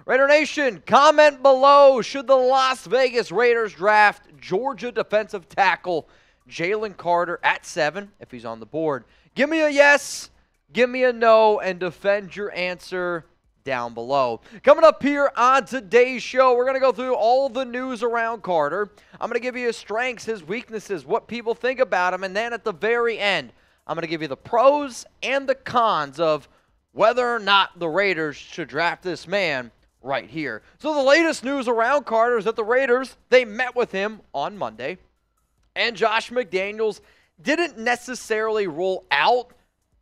Raider Nation, comment below. Should the Las Vegas Raiders draft Georgia defensive tackle Jalen Carter at 7 if he's on the board? Give me a yes, give me a no, and defend your answer down below. Coming up here on today's show, we're going to go through all the news around Carter. I'm going to give you his strengths, his weaknesses, what people think about him, and then at the very end, I'm going to give you the pros and the cons of whether or not the Raiders should draft this man right here. So the latest news around Carter is that the Raiders, they met with him on Monday, and Josh McDaniels didn't necessarily rule out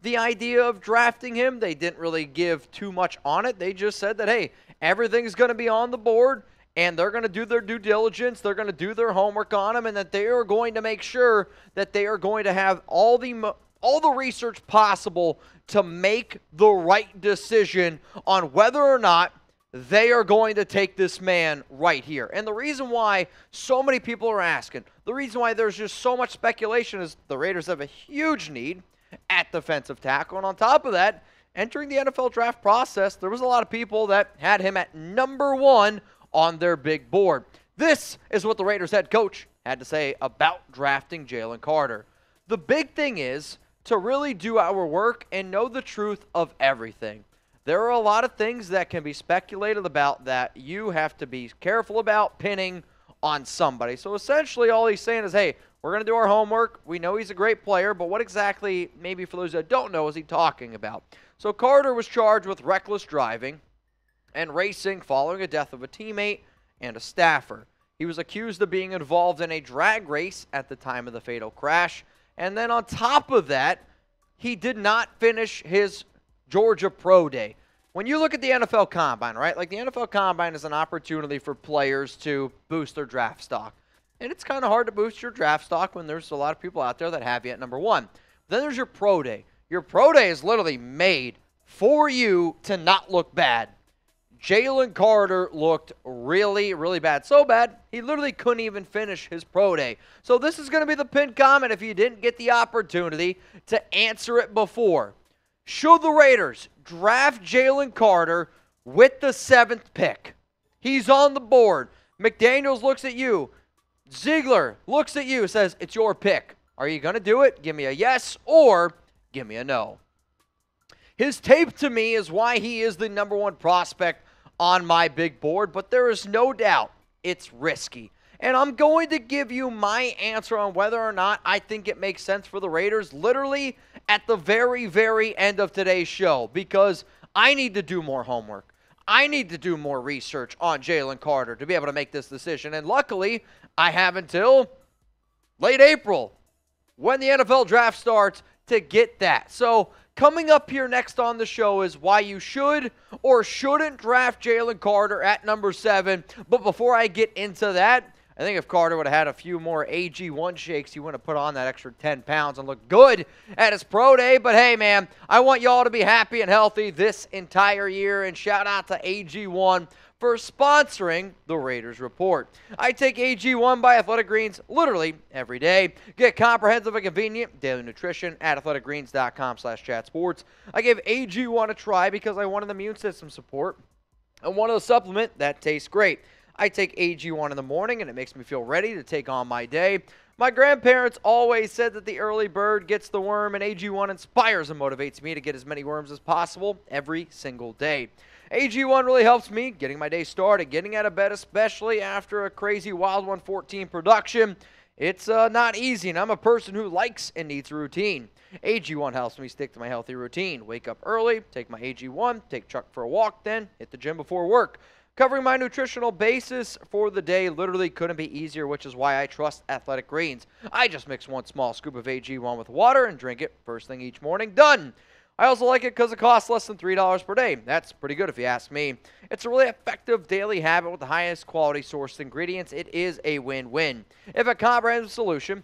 the idea of drafting him. They didn't really give too much on it. They just said that, hey, everything's going to be on the board, and they're going to do their due diligence, they're going to do their homework on him, and that they are going to make sure that they are going to have all the research possible to make the right decision on whether or not they are going to take this man right here. And the reason why so many people are asking, the reason why there's just so much speculation is the Raiders have a huge need at defensive tackle. And on top of that, entering the NFL draft process, there was a lot of people that had him at number 1 on their big board. This is what the Raiders head coach had to say about drafting Jalen Carter. The big thing is to really do our work and know the truth of everything. There are a lot of things that can be speculated about that you have to be careful about pinning on somebody. So essentially all he's saying is, hey, we're going to do our homework. We know he's a great player, but what exactly, maybe for those that don't know, is he talking about? So Carter was charged with reckless driving and racing following a death of a teammate and a staffer. He was accused of being involved in a drag race at the time of the fatal crash. And then on top of that, he did not finish his Georgia Pro Day. When you look at the NFL Combine, right? Like the NFL Combine is an opportunity for players to boost their draft stock. And it's kind of hard to boost your draft stock when there's a lot of people out there that have you at number 1. Then there's your Pro Day. Your Pro Day is literally made for you to not look bad. Jalen Carter looked really, really bad. So bad, he literally couldn't even finish his Pro Day. So this is going to be the pinned comment if you didn't get the opportunity to answer it before. Should the Raiders draft Jalen Carter with the 7th pick? He's on the board. McDaniels looks at you. Ziegler looks at you, says, it's your pick. Are you going to do it? Give me a yes or give me a no. His tape to me is why he is the number 1 prospect on my big board, but there is no doubt it's risky. And I'm going to give you my answer on whether or not I think it makes sense for the Raiders literally at the very, very end of today's show, because I need to do more homework. I need to do more research on Jalen Carter to be able to make this decision. And luckily, I have until late April when the NFL draft starts to get that. So coming up here next on the show is why you should or shouldn't draft Jalen Carter at number 7. But before I get into that, I think if Carter would have had a few more AG1 shakes, he would have put on that extra 10 pounds and looked good at his pro day. But hey, man, I want y'all to be happy and healthy this entire year. And shout out to AG1 for sponsoring the Raiders Report. I take AG1 by Athletic Greens literally every day. Get comprehensive and convenient daily nutrition at athleticgreens.com/chatsports. I gave AG1 a try because I wanted immune system support and wanted a supplement that tastes great. I take AG1 in the morning, and it makes me feel ready to take on my day. My grandparents always said that the early bird gets the worm, and AG1 inspires and motivates me to get as many worms as possible every single day. AG1 really helps me getting my day started, getting out of bed, especially after a crazy Wild 114 production. It's not easy, and I'm a person who likes and needs a routine. AG1 helps me stick to my healthy routine. Wake up early, take my AG1, take Chuck for a walk, then hit the gym before work. Covering my nutritional basis for the day literally couldn't be easier, which is why I trust Athletic Greens. I just mix 1 small scoop of AG1 with water and drink it first thing each morning. Done! I also like it because it costs less than $3 per day. That's pretty good if you ask me. It's a really effective daily habit with the highest quality sourced ingredients. It is a win-win. If a comprehensive solution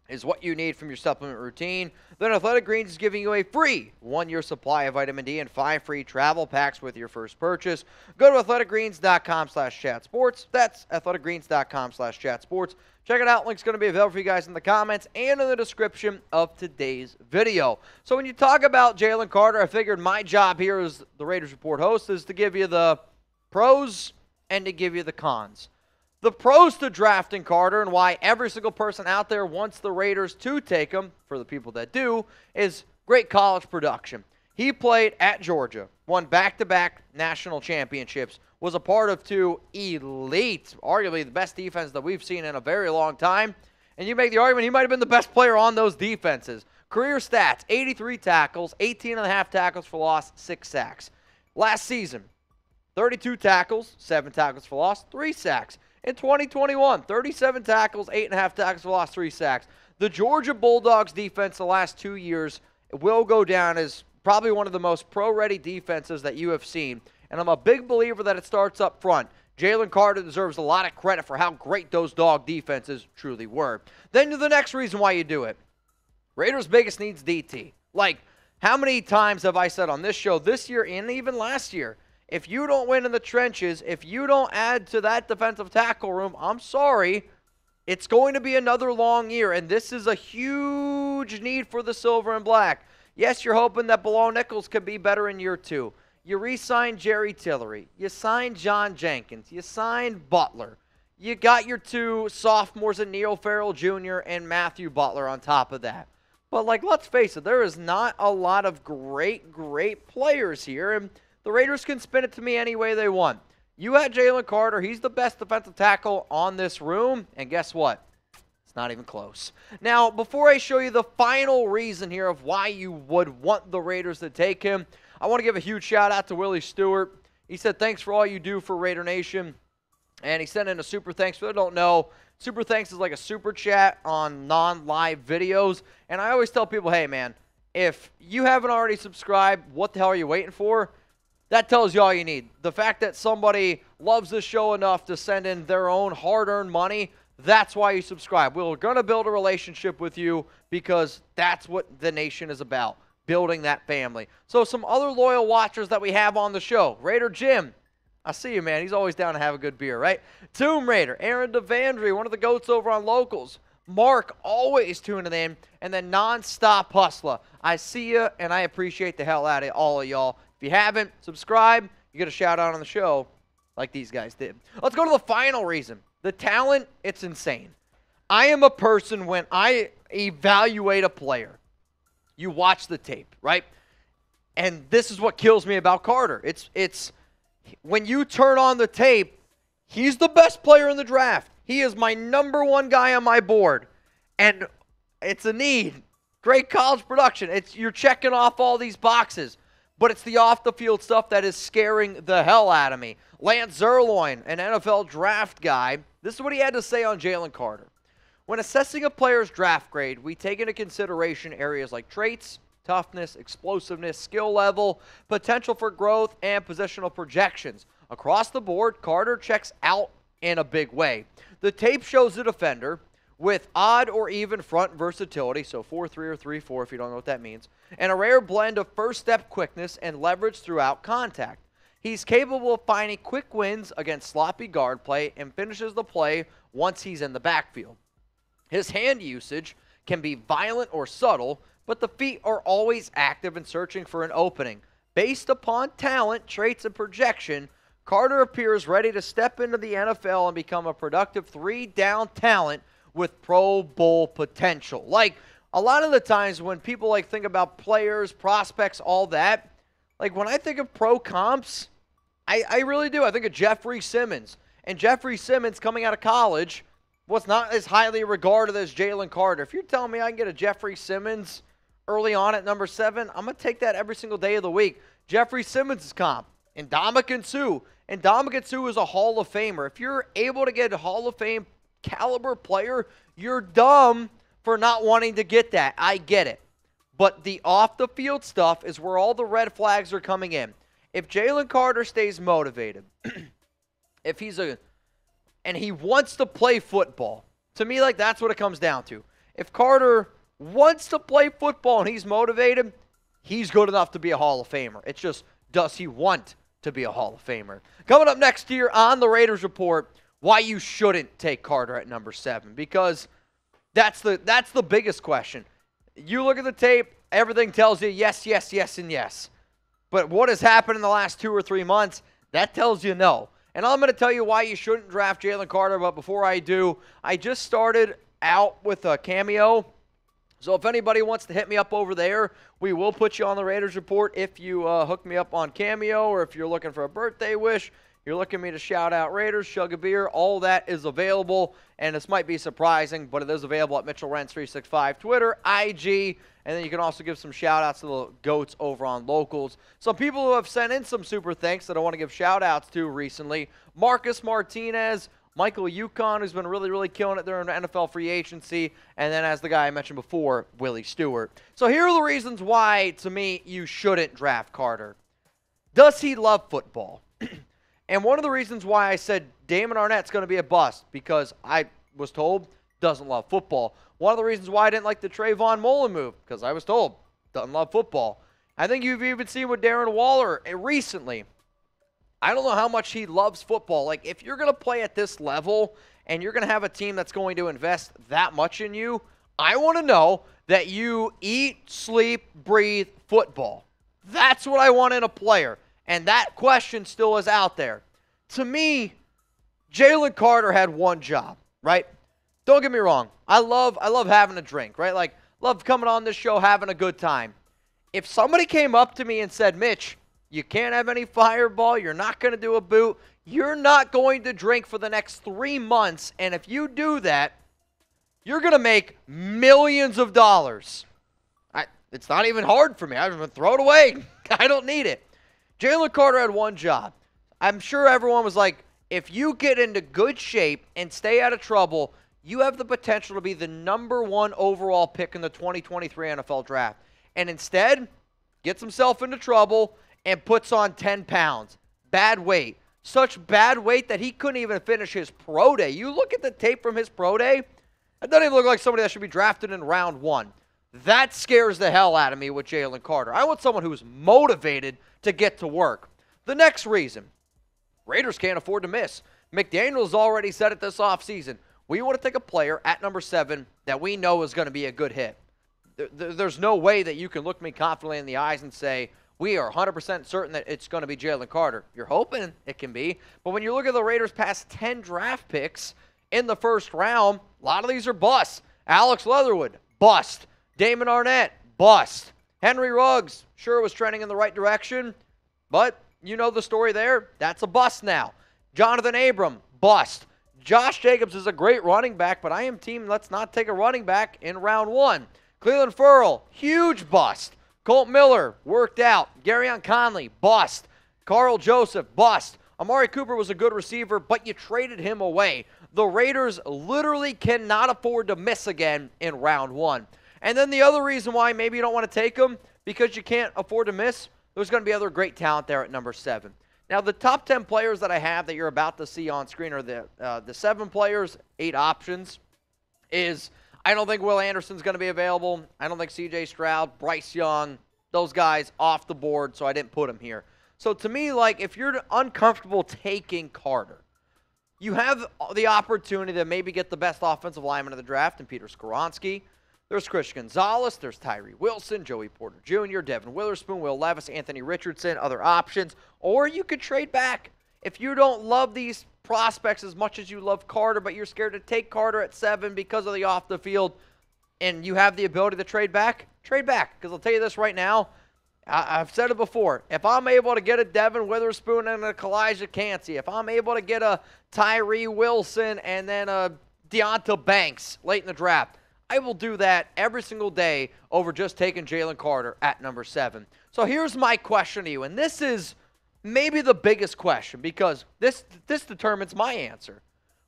is what you need from your supplement routine, then Athletic Greens is giving you a free 1-year supply of vitamin D and 5 free travel packs with your first purchase. Go to athleticgreens.com/chatsports. That's athleticgreens.com/chatsports. Check it out. Link's going to be available for you guys in the comments and in the description of today's video. So when you talk about Jalen Carter, I figured my job here as the Raiders Report host is to give you the pros and to give you the cons. The pros to drafting Carter and why every single person out there wants the Raiders to take him, for the people that do, is great college production. He played at Georgia, won back-to-back national championships, was a part of 2 elite, arguably the best defense that we've seen in a very long time. And you make the argument he might have been the best player on those defenses. Career stats, 83 tackles, 18.5 tackles for loss, 6 sacks. Last season, 32 tackles, 7 tackles for loss, 3 sacks. In 2021, 37 tackles, 8.5 tackles for loss, 3 sacks. The Georgia Bulldogs defense the last 2 years will go down as probably one of the most pro-ready defenses that you have seen. And I'm a big believer that it starts up front. Jalen Carter deserves a lot of credit for how great those dog defenses truly were. Then to the next reason why you do it. Raiders' biggest need's DT. Like, how many times have I said on this show this year and even last year, if you don't win in the trenches, if you don't add to that defensive tackle room, I'm sorry, it's going to be another long year, and this is a huge need for the silver and black. Yes, you're hoping that Bilal Nichols could be better in year 2. You re-signed Jerry Tillery. You signed John Jenkins. You signed Butler. You got your 2 sophomores in Neil Farrell Jr. and Matthew Butler on top of that. But, like, let's face it, there is not a lot of great players here, and the Raiders can spin it to me any way they want. You had Jalen Carter. He's the best defensive tackle on this room, and guess what? It's not even close. Now, before I show you the final reason here of why you would want the Raiders to take him, I want to give a huge shout-out to Willie Stewart. He said, thanks for all you do for Raider Nation. And he sent in a super thanks. For those who don't know, super thanks is like a super chat on non-live videos. And I always tell people, hey, man, if you haven't already subscribed, what the hell are you waiting for? That tells you all you need. The fact that somebody loves this show enough to send in their own hard-earned money, that's why you subscribe. We're going to build a relationship with you because that's what the nation is about, building that family. So some other loyal watchers that we have on the show. Raider Jim, I see you, man. He's always down to have a good beer, right? Tomb Raider, Aaron Devandry, one of the GOATs over on Locals. Mark, always tuning in. And then Nonstop Hustler. I see you, and I appreciate the hell out of all of y'all. If you haven't, subscribe. You get a shout-out on the show like these guys did. Let's go to the final reason. The talent, it's insane. I am a person, when I evaluate a player, you watch the tape, right? And this is what kills me about Carter. It's when you turn on the tape, he's the best player in the draft. He is my #1 guy on my board. And it's a need. Great college production. You're checking off all these boxes. But it's the off-the-field stuff that is scaring the hell out of me. Lance Zierlein, an NFL draft guy, this is what he had to say on Jalen Carter. When assessing a player's draft grade, we take into consideration areas like traits, toughness, explosiveness, skill level, potential for growth, and positional projections. Across the board, Carter checks out in a big way. The tape shows the defender with odd or even front versatility, so 4-3 or 3-4 if you don't know what that means, and a rare blend of first-step quickness and leverage throughout contact. He's capable of finding quick wins against sloppy guard play and finishes the play once he's in the backfield. His hand usage can be violent or subtle, but the feet are always active and searching for an opening. Based upon talent, traits, and projection, Carter appears ready to step into the NFL and become a productive 3-down talent with Pro Bowl potential. Like, a lot of the times when people think about players, prospects, all that, like when I think of pro comps, I really do. I think of Jeffrey Simmons. And Jeffrey Simmons coming out of college was not as highly regarded as Jalen Carter. If you're telling me I can get a Jeffrey Simmons early on at #7, I'm going to take that every single day of the week. Jeffrey Simmons' comp. And Ndamukong Suh. And Ndamukong Suh is a Hall of Famer. If you're able to get a Hall of Fame caliber player, you're dumb for not wanting to get that. I get it. But the off-the-field stuff is where all the red flags are coming in. If Jalen Carter stays motivated, if and he wants to play football, to me, that's what it comes down to. If Carter wants to play football and he's motivated, he's good enough to be a Hall of Famer. It's just, does he want to be a Hall of Famer? Coming up next year on the Raiders Report, why you shouldn't take Carter at #7, because that's the biggest question. You look at the tape, everything tells you yes, yes, yes, and yes. But what has happened in the last 2 or 3 months, That tells you no. And I'm going to tell you why you shouldn't draft Jalen Carter, but before I do, I just started out with a Cameo. So if anybody wants to hit me up over there, we will put you on the Raiders Report if you hook me up on Cameo, or if you're looking for a birthday wish, you're looking me to shout out Raiders, chug a beer, all that is available. And this might be surprising, but it is available at Mitchell Rents 365, Twitter, IG, and then you can also give some shout-outs to the GOATs over on Locals. Some people who have sent in some super thanks that I want to give shout-outs to recently: Marcus Martinez, Michael Yukon, who's been really, really killing it during NFL free agency, and then, as the guy I mentioned before, Willie Stewart. So here are the reasons why, to me, you shouldn't draft Carter. Does he love football? And one of the reasons why I said Damon Arnett's going to be a bust, because I was told doesn't love football. One of the reasons why I didn't like the Trayvon Mullen move, because I was told doesn't love football. I think you've even seen with Darren Waller recently. I don't know how much he loves football. Like, if you're going to play at this level and you're going to have a team that's going to invest that much in you, I want to know that you eat, sleep, breathe football. That's what I want in a player. And that question still is out there. To me, Jalen Carter had one job, right? Don't get me wrong. I love having a drink, right? Like, love coming on this show, having a good time. If somebody came up to me and said, Mitch, you can't have any Fireball, you're not going to do a boot, you're not going to drink for the next 3 months, and if you do that, you're going to make millions of dollars. It's not even hard for me. I'm going to throw it away. I don't need it. Jalen Carter had one job. I'm sure everyone was like, if you get into good shape and stay out of trouble, you have the potential to be the #1 overall pick in the 2023 NFL Draft. And instead, gets himself into trouble and puts on 10 pounds. Bad weight. Such bad weight that he couldn't even finish his pro day. You look at the tape from his pro day, it doesn't even look like somebody that should be drafted in round 1. That scares the hell out of me with Jalen Carter. I want someone who's motivated to get to work. The next reason, Raiders can't afford to miss. McDaniels already said it this offseason. We want to take a player at number 7 that we know is going to be a good hit. There's no way that you can look me confidently in the eyes and say, we are 100% certain that it's going to be Jalen Carter. You're hoping it can be. But when you look at the Raiders' past 10 draft picks in the first round, a lot of these are busts. Alex Leatherwood, bust. Damon Arnett, bust. Henry Ruggs, sure was trending in the right direction, but you know the story there. That's a bust now. Jonathan Abram, bust. Josh Jacobs is a great running back, but I am team let's not take a running back in round 1. Cleveland Ferrell, huge bust. Colt Miller, worked out. Garyon Conley, bust. Carl Joseph, bust. Amari Cooper was a good receiver, but you traded him away. The Raiders literally cannot afford to miss again in round 1. And then the other reason why maybe you don't want to take him, because you can't afford to miss, there's going to be other great talent there at number 7. Now, the top 10 players that I have that you're about to see on screen are the 7 players, 8 options, is I don't think Will Anderson's going to be available. I don't think C.J. Stroud, Bryce Young, those guys off the board, so I didn't put them here. So to me, like, if you're uncomfortable taking Carter, you have the opportunity to maybe get the best offensive lineman of the draft in Peter Skoronski. There's Chris Gonzalez, there's Tyree Wilson, Joey Porter Jr., Devin Witherspoon, Will Levis, Anthony Richardson, other options. Or you could trade back. If you don't love these prospects as much as you love Carter, but you're scared to take Carter at 7 because of the off the field, and you have the ability to trade back, trade back. Because I'll tell you this right now, I've said it before. If I'm able to get a Devin Witherspoon and a Kalijah Cansey, if I'm able to get a Tyree Wilson and then a Deonta Banks late in the draft, I will do that every single day over just taking Jalen Carter at number 7. So here's my question to you, and this is maybe the biggest question because this determines my answer.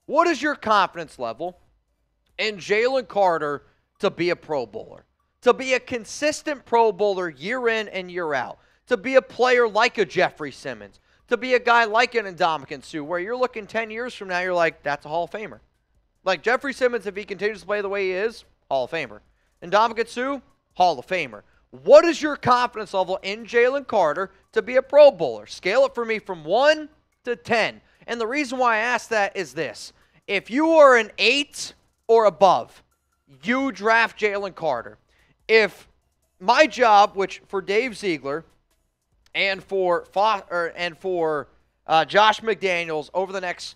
What is your confidence level in Jalen Carter to be a Pro Bowler? To be a consistent Pro Bowler year in and year out? To be a player like a Jeffrey Simmons? To be a guy like an Ndamukong Suh where you're looking 10 years from now, you're like, that's a Hall of Famer. Like Jeffrey Simmons, if he continues to play the way he is, Hall of Famer. Ndamukong Suh, Hall of Famer. What is your confidence level in Jalen Carter to be a Pro Bowler? Scale it for me from 1 to 10. And the reason why I ask that is this. If you are an 8 or above, you draft Jalen Carter. If my job, which for Dave Ziegler and for Josh McDaniels over the next,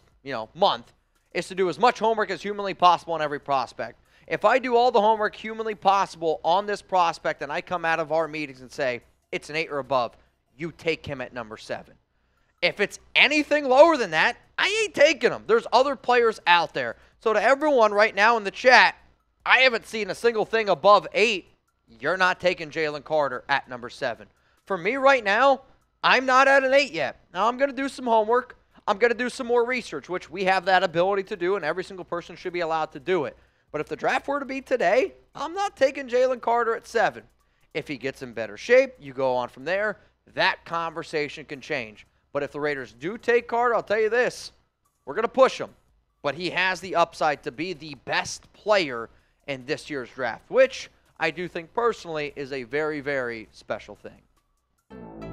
month is to do as much homework as humanly possible on every prospect. If I do all the homework humanly possible on this prospect and I come out of our meetings and say it's an 8 or above, you take him at number 7. If it's anything lower than that, I ain't taking him. There's other players out there. So to everyone right now in the chat, I haven't seen a single thing above 8. You're not taking Jalen Carter at number 7. For me right now, I'm not at an 8 yet. Now I'm going to do some homework. I'm going to do some more research, which we have that ability to do, and every single person should be allowed to do it. But if the draft were to be today, I'm not taking Jalen Carter at 7. If he gets in better shape, you go on from there. That conversation can change. But if the Raiders do take Carter, I'll tell you this, we're going to push him. But he has the upside to be the best player in this year's draft, which I do think personally is a very, very special thing.